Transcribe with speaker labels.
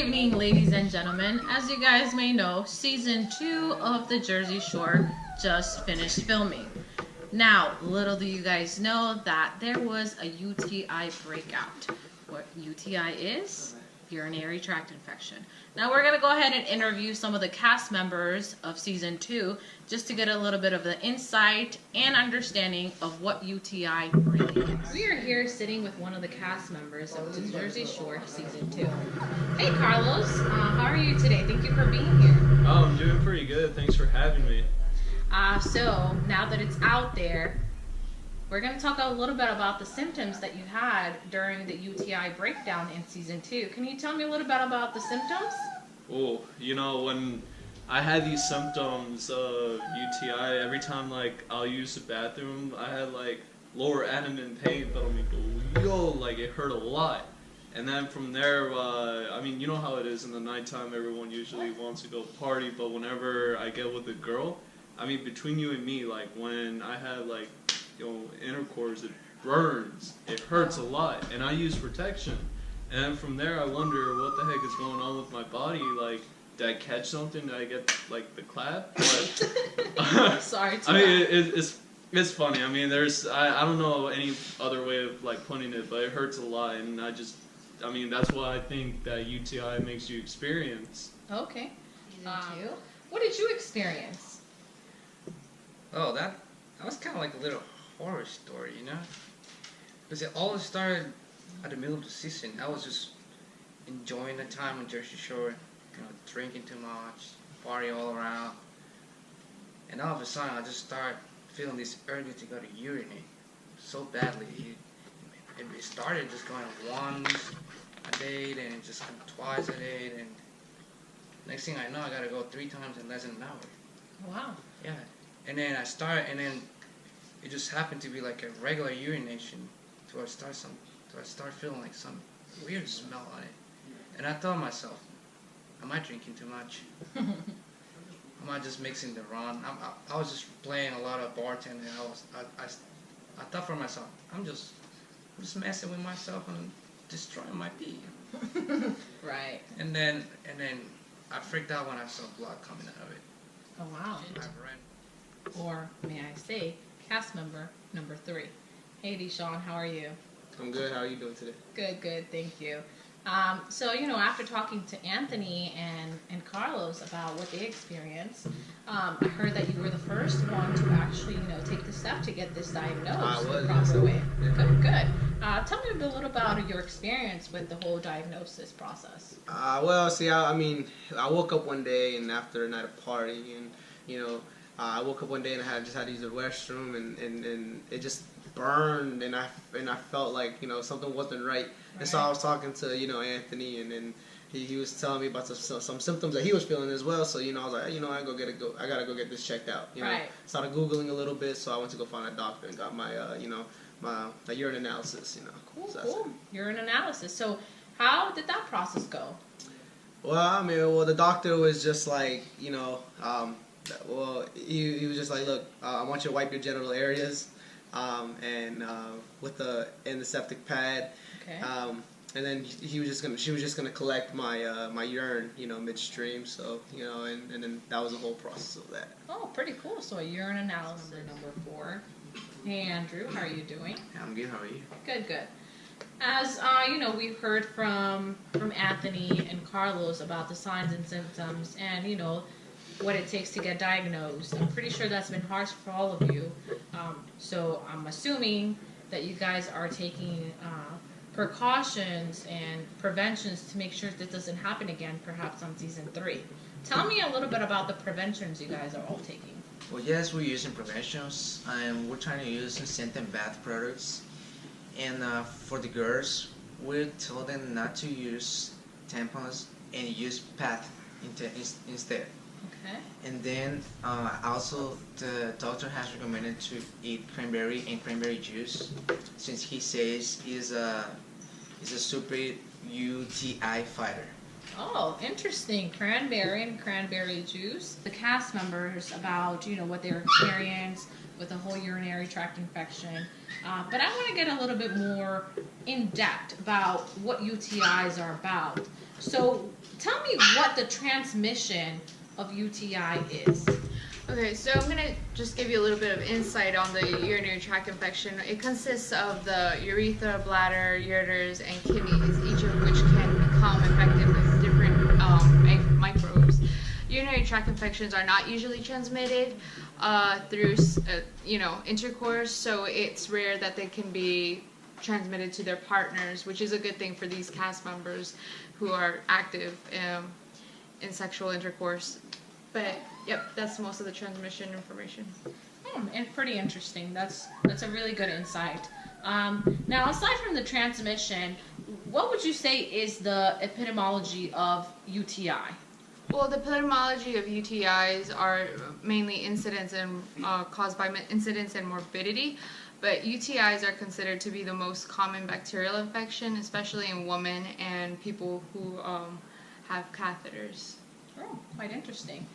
Speaker 1: Good evening, ladies and gentlemen. As you guys may know, season 2 of the Jersey Shore just finished filming. Now, little do you guys know that there was a UTI breakout. What UTI is? Urinary tract infection. Now we're going to go ahead and interview some of the cast members of season 2 just to get a little bit of the insight and understanding of what UTI really is. We are here sitting with one of the cast members of the Jersey Shore season 2. Hey Carlos, how are you today? Thank you for being here.
Speaker 2: Oh, I'm doing pretty good. Thanks for having me.
Speaker 1: So now that it's out there, we're going to talk a little bit about the symptoms that you had during the UTI breakdown in season 2. Can you tell me a little bit about the symptoms?
Speaker 2: Oh, when I had these symptoms of UTI, every time I'll use the bathroom, I had lower abdomen pain, but I'm it hurt a lot. And then from there, you know how it is in the nighttime, everyone usually wants to go party, but whenever I get with a girl, between you and me, when I have intercourse, it burns, it hurts a lot, and I use protection. And then from there, I wonder what the heck is going on with my body. Did I catch something? Did I get the clap? But,
Speaker 1: Sorry.
Speaker 2: It's funny. I don't know any other way of putting it, but it hurts a lot, and that's what I think that UTI makes you experience.
Speaker 1: Okay. What did you experience?
Speaker 3: Oh, that was kind of like a little horror story, because it all started at the middle of the season. I was just enjoying the time on Jersey Shore, drinking too much, party all around, and all of a sudden I just started feeling this urge to go to urinate so badly. It started just going once a day, then just twice a day, and next thing I know, I gotta go 3 times in less than an hour.
Speaker 1: Wow.
Speaker 3: Yeah, and then it just happened to be like a regular urination, to I start feeling some weird smell on it, and I thought to myself, am I drinking too much? Am I just mixing the wrong? I was just playing a lot of bartending. I thought for myself, I'm just messing with myself and destroying my pee.
Speaker 1: Right.
Speaker 3: And then I freaked out when I saw blood coming out of it.
Speaker 1: Oh wow.
Speaker 3: I ran.
Speaker 1: Or may I say, cast member number 3. Hey Deshaun, how are you?
Speaker 4: I'm good. How are you doing today?
Speaker 1: Good, thank you. So, after talking to Anthony and Carlos about what they experienced, I heard that you were the first one to actually, take the step to get this diagnosed the proper way.
Speaker 4: Yeah.
Speaker 1: Good. Tell me a little about your experience with the whole diagnosis process.
Speaker 4: I woke up one day and after a night of party, and I woke up one day and I just had to use the restroom, and it just burned, and I felt like something wasn't right. And so I was talking to Anthony, and then he was telling me about some symptoms that he was feeling as well. So I was like, I gotta go get this checked out.
Speaker 1: Right.
Speaker 4: Started googling a little bit, so I went to go find a doctor and got my my urine analysis.
Speaker 1: Cool,
Speaker 4: so
Speaker 1: cool. Urine analysis. So how did that process go?
Speaker 4: Well, the doctor was just like, he was just like, look, I want you to wipe your genital areas, and with the antiseptic pad.
Speaker 1: Okay.
Speaker 4: And then she was just gonna collect my my urine, midstream. So and then that was the whole process of that.
Speaker 1: Oh, pretty cool. So a urine analysis number 4. Hey Andrew, how are you doing?
Speaker 3: I'm good. How are you?
Speaker 1: Good. As we've heard from Anthony and Carlos about the signs and symptoms, and what it takes to get diagnosed. I'm pretty sure that's been harsh for all of you. So I'm assuming that you guys are taking precautions and preventions to make sure this doesn't happen again, perhaps on season 3. Tell me a little bit about the preventions you guys are all taking.
Speaker 5: Well, yes, we're using preventions, and we're trying to use scent and bath products. And for the girls, we tell them not to use tampons and use pad instead.
Speaker 1: Okay.
Speaker 5: And then also the doctor has recommended to eat cranberry and cranberry juice, since he says is a super UTI fighter.
Speaker 1: Oh, interesting. Cranberry and cranberry juice. The cast members about, what their experience with the whole urinary tract infection. But I want to get a little bit more in depth about what UTIs are about. So tell me what the transmission of UTI is.
Speaker 6: Okay, so I'm gonna just give you a little bit of insight on the urinary tract infection. It consists of the urethra, bladder, ureters, and kidneys, each of which can become infected with different microbes. Urinary tract infections are not usually transmitted through, intercourse, so it's rare that they can be transmitted to their partners, which is a good thing for these cast members who are active in sexual intercourse. But yep, that's most of the transmission information.
Speaker 1: And pretty interesting. That's a really good insight. Now, aside from the transmission, what would you say is the epidemiology of UTI?
Speaker 6: Well, the epidemiology of UTIs are mainly incidence and caused by incidence and morbidity, but UTIs are considered to be the most common bacterial infection, especially in women and people who have catheters.
Speaker 1: Oh, quite interesting.